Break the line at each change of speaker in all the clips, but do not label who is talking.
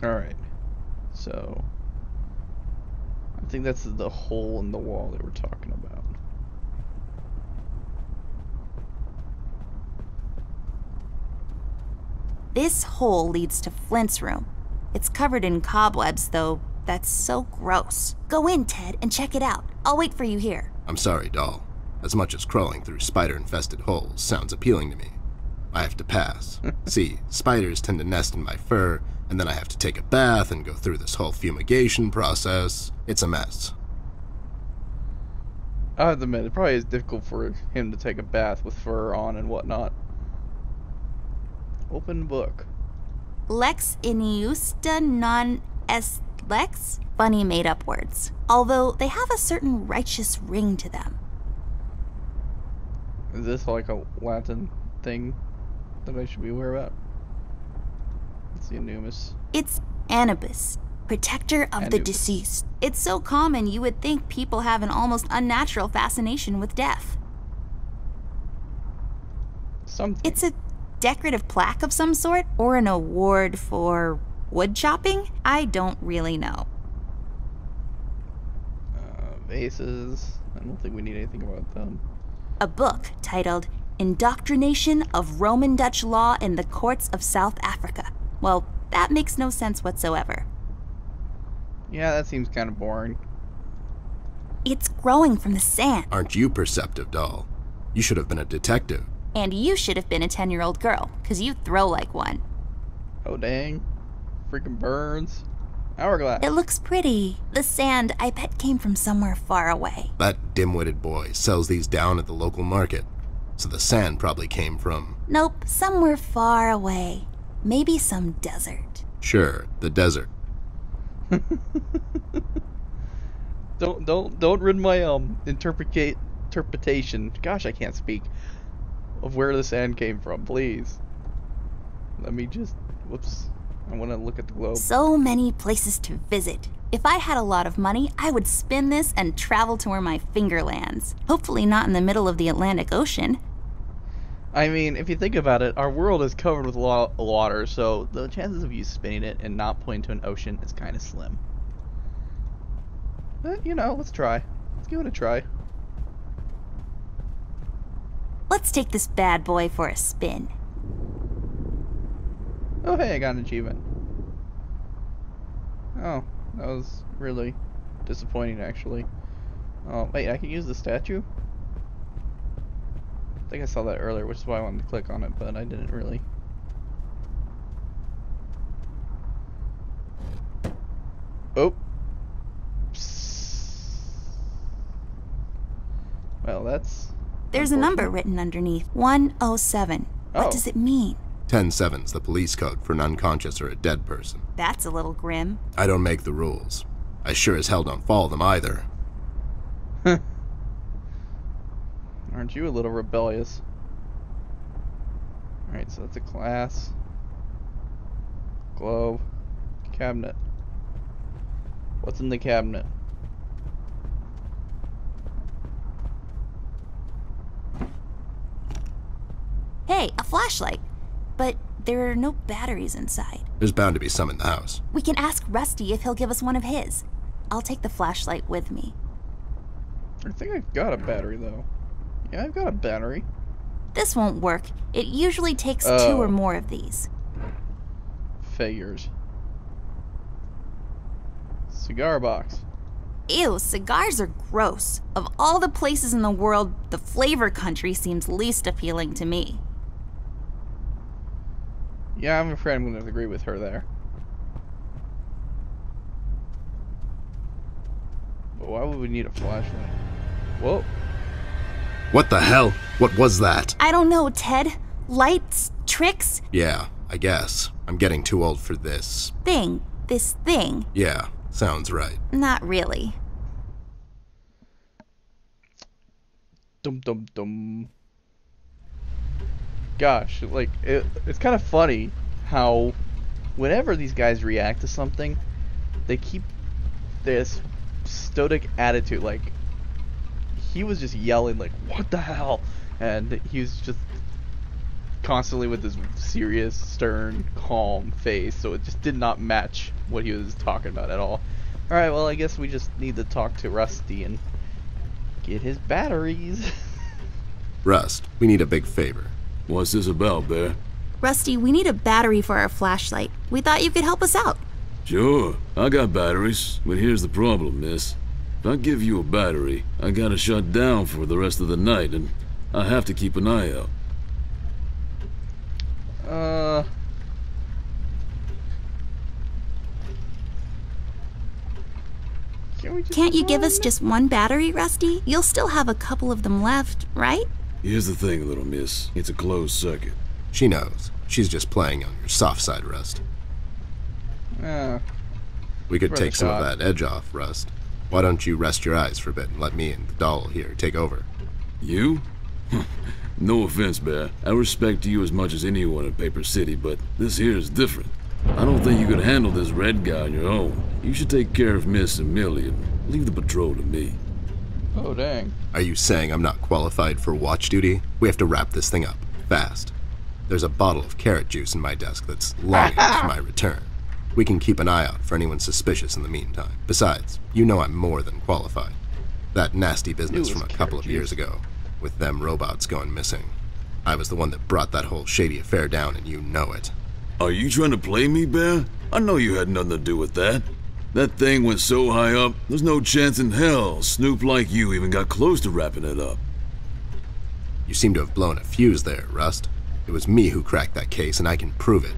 Alright. So, I think that's the hole in the wall they were talking about.
This hole leads to Flint's room. It's covered in cobwebs, though. That's so gross. Go in, Ted, and check it out. I'll wait for you here.
I'm sorry, doll. As much as crawling through spider-infested holes sounds appealing to me, I have to pass. See, spiders tend to nest in my fur, and then I have to take a bath and go through this whole fumigation process. It's a mess.
I have to admit, it probably is difficult for him to take a bath with fur on and whatnot. Open book.
Lex iniusta non est lex? Funny made-up words. Although they have a certain righteous ring to them.
Is this like a Latin thing that I should be aware about? It's the Anumis.
It's Anubis, protector of the
Anubis.
deceased. It's so common you would think people have an almost unnatural fascination with death.
Something.
It's a decorative plaque of some sort, or an award for wood chopping? I don't really know.
Vases. I don't think we need anything about them.
A book titled Indoctrination of Roman Dutch Law in the Courts of South Africa. Well, that makes no sense whatsoever.
Yeah, that seems kind of boring.
It's growing from the sand.
Aren't you perceptive, doll? You should have been a detective.
And you should have been a 10-year-old girl, because you throw like one.
Oh, dang. Freaking birds. Hourglass.
It looks pretty. The sand, I bet, came from somewhere far away.
That dim-witted boy sells these down at the local market, so the sand probably came from...
Nope, somewhere far away. Maybe some desert.
Sure, the desert.
Don't ruin my interpretation. Gosh, I can't speak. Of where the sand came from, please. Let me just... Whoops. I want to look at the globe.
So many places to visit. If I had a lot of money, I would spin this and travel to where my finger lands. Hopefully not in the middle of the Atlantic Ocean.
I mean, if you think about it, our world is covered with water, so the chances of you spinning it and not pointing to an ocean is kind of slim. But, you know, let's try. Let's give it a try.
Let's take this bad boy for a spin.
Oh, hey, I got an achievement. Oh, that was really disappointing, actually. Oh, wait, I can use the statue? I think I saw that earlier, which is why I wanted to click on it, but I didn't really. Oh. Well, that's...
There's a number written underneath. 107. What does it mean?
10-7's the police code for an unconscious or a dead person.
That's a little grim.
I don't make the rules. I sure as hell don't follow them either.
Aren't you a little rebellious? Alright, so that's a glass. Globe. Cabinet. What's in the cabinet?
Hey, a flashlight. But there are no batteries inside.
There's bound to be some in the house.
We can ask Rusty if he'll give us one of his. I'll take the flashlight with me.
I think I've got a battery, though. Yeah, I've got a battery.
This won't work. It usually takes 2 or more of these.
Figures. Cigar box.
Ew, cigars are gross. Of all the places in the world, the flavor country seems least appealing to me.
Yeah, I'm afraid I'm going to agree with her there. But why would we need a flashlight? Whoa.
What the hell? What was that?
I don't know, Ted. Lights? Tricks?
Yeah, I guess. I'm getting too old for this.
This thing.
Yeah, sounds right.
Not really.
Dum dum dum. Gosh, like, it's kind of funny how whenever these guys react to something, they keep this stoic attitude. Like, he was just yelling, like, what the hell? And he was just constantly with this serious, stern, calm face, so it just did not match what he was talking about at all. Alright, well, I guess we just need to talk to Rusty and get his batteries.
Rust, we need a big favor.
What's this about, Bear?
Rusty, we need a battery for our flashlight. We thought you could help us out.
Sure, I got batteries, but here's the problem, miss. If I give you a battery, I gotta shut down for the rest of the night, and I have to keep an eye out.
Can't you give us just one battery, Rusty? You'll still have a couple of them left, right?
Here's the thing, little miss. It's a closed circuit.
She knows. She's just playing on your soft side, Rust. We could
worth a
take some of
shot.
that edge off, Rust. Why don't you rest your eyes for a bit and let me and the doll here take over?
You? No offense, Bear. I respect you as much as anyone in Paper City, but this here is different. I don't think you could handle this red guy on your own. You should take care of Miss and Millie and leave the patrol to me.
Oh, dang.
Are you saying I'm not qualified for watch duty? We have to wrap this thing up, fast. There's a bottle of carrot juice in my desk that's longing for my return. We can keep an eye out for anyone suspicious in the meantime. Besides, you know I'm more than qualified. That nasty business
It was
from a couple of
carrot
years
juice.
ago, with them robots going missing. I was the one that brought that whole shady affair down, and you know it.
Are you trying to play me, Bear? I know you had nothing to do with that. That thing went so high up, there's no chance in hell Snoop like you even got close to wrapping it up.
You seem to have blown a fuse there, Rust. It was me who cracked that case, and I can prove it.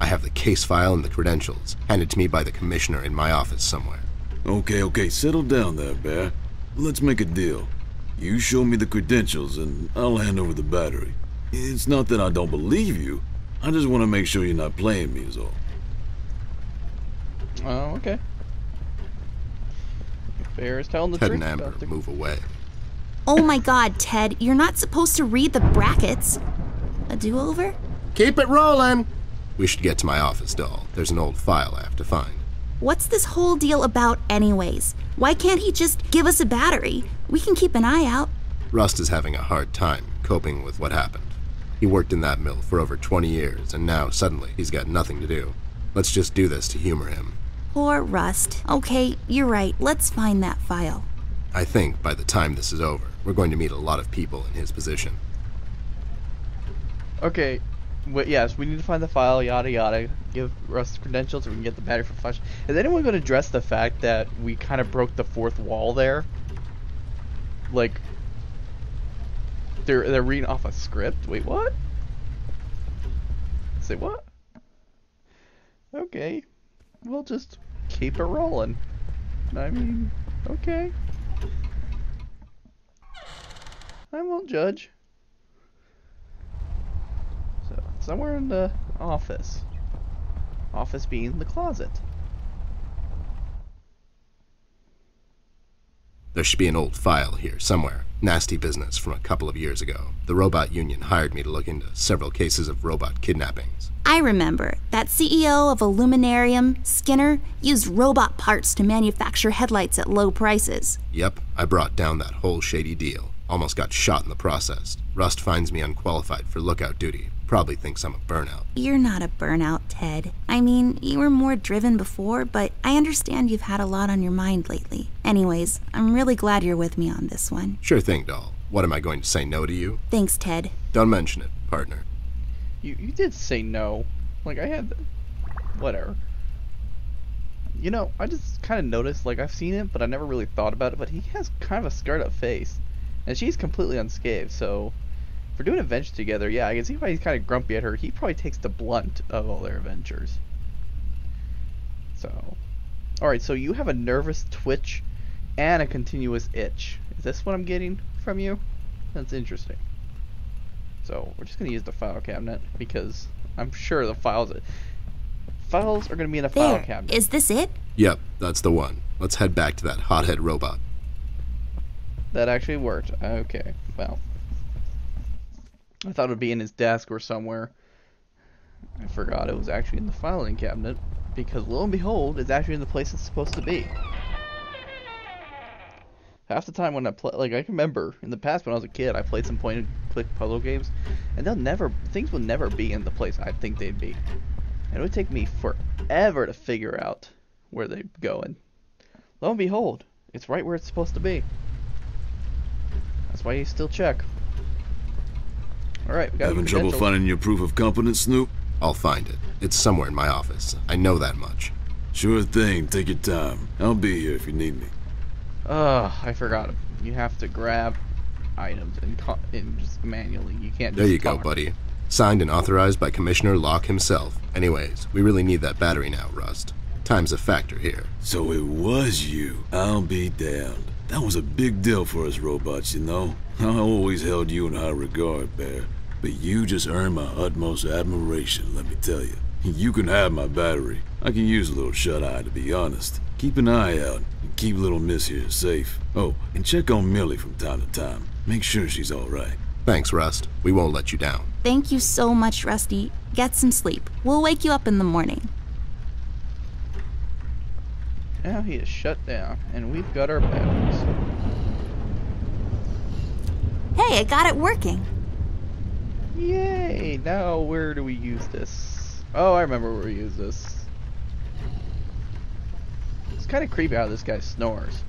I have the case file and the credentials, handed to me by the commissioner in my office somewhere.
Okay, settle down there, Bear. Let's make a deal. You show me the credentials, and I'll hand over the battery. It's not that I don't believe you. I just want to make sure you're not playing me is all.
Oh, okay. Bear is telling the
Ted
truth
and Amber,
about the...
move away.
Oh my god, Ted, you're not supposed to read the brackets. A do-over?
Keep it rolling! We should get to my office, doll. There's an old file I have to find.
What's this whole deal about anyways? Why can't he just give us a battery? We can keep an eye out.
Rust is having a hard time coping with what happened. He worked in that mill for over 20 years, and now suddenly he's got nothing to do. Let's just do this to humor him.
Poor Rust. Okay, you're right. Let's find that file.
I think by the time this is over, we're going to meet a lot of people in his position.
Okay, yes, we need to find the file, yada yada. Give Russ the credentials so we can get the battery for flash. Is anyone going to address the fact that we kind of broke the fourth wall there? Like, they're reading off a script? Wait, what? Say what? Okay, we'll just keep it rolling. I mean, okay. I won't judge. So, somewhere in the office. Office being the closet.
There should be an old file here somewhere. Nasty business from a couple of years ago. The robot union hired me to look into several cases of robot kidnappings.
I remember. That CEO of Illuminarium, Skinner, used robot parts to manufacture headlights at low prices.
Yep, I brought down that whole shady deal. Almost got shot in the process. Rust finds me unqualified for lookout duty. Probably thinks I'm a burnout.
You're not a burnout, Ted. I mean, you were more driven before, but I understand you've had a lot on your mind lately. Anyways, I'm really glad you're with me on this one.
Sure thing, doll. What am I going to say no to you?
Thanks, Ted.
Don't mention it, partner.
You did say no. Like, I had... Whatever. You know, I just kind of noticed, like, I've seen it, but I never really thought about it, but he has kind of a scarred up face. And she's completely unscathed, so... If we're doing adventures together, yeah, I can see why he's kind of grumpy at her. He probably takes the blunt of all their adventures. So... Alright, so you have a nervous twitch and a continuous itch. Is this what I'm getting from you? That's interesting. So, we're just going to use the file cabinet, because I'm sure the files are going to be in a file
There.
cabinet.
Is this it?
Yep, that's the one. Let's head back to that hothead robot.
That actually worked. Okay, well. I thought it would be in his desk or somewhere. I forgot it was actually in the filing cabinet, because lo and behold, it's actually in the place it's supposed to be. Half the time when I play, like, I can remember in the past when I was a kid, I played some point-and-click puzzle games, and things will never be in the place I think they'd be. And it would take me forever to figure out where they're going. Lo and behold, it's right where it's supposed to be. That's why you still check. Alright, we got
Having trouble finding your proof of competence, Snoop?
I'll find it. It's somewhere in my office. I know that much.
Sure thing. Take your time. I'll be here if you need me.
I forgot. You have to grab items and just manually. You can't just
There you go,
talk.
buddy. Signed and authorized by Commissioner Locke himself. Anyways, we really need that battery now, Rust. Time's a factor here.
So it was you. I'll be damned. That was a big deal for us robots, you know? I always held you in high regard, Bear. But you just earned my utmost admiration, let me tell you. You can have my battery. I can use a little shut-eye, to be honest. Keep an eye out, and keep little Miss here safe. Oh, and check on Millie from time to time. Make sure she's alright.
Thanks, Rust. We won't let you down.
Thank you so much, Rusty. Get some sleep. We'll wake you up in the morning.
Now he is shut down, and we've got our batteries.
Hey, I got it working.
Yay! Now where do we use this? Oh, I remember where we use this. It's kind of creepy how this guy snores.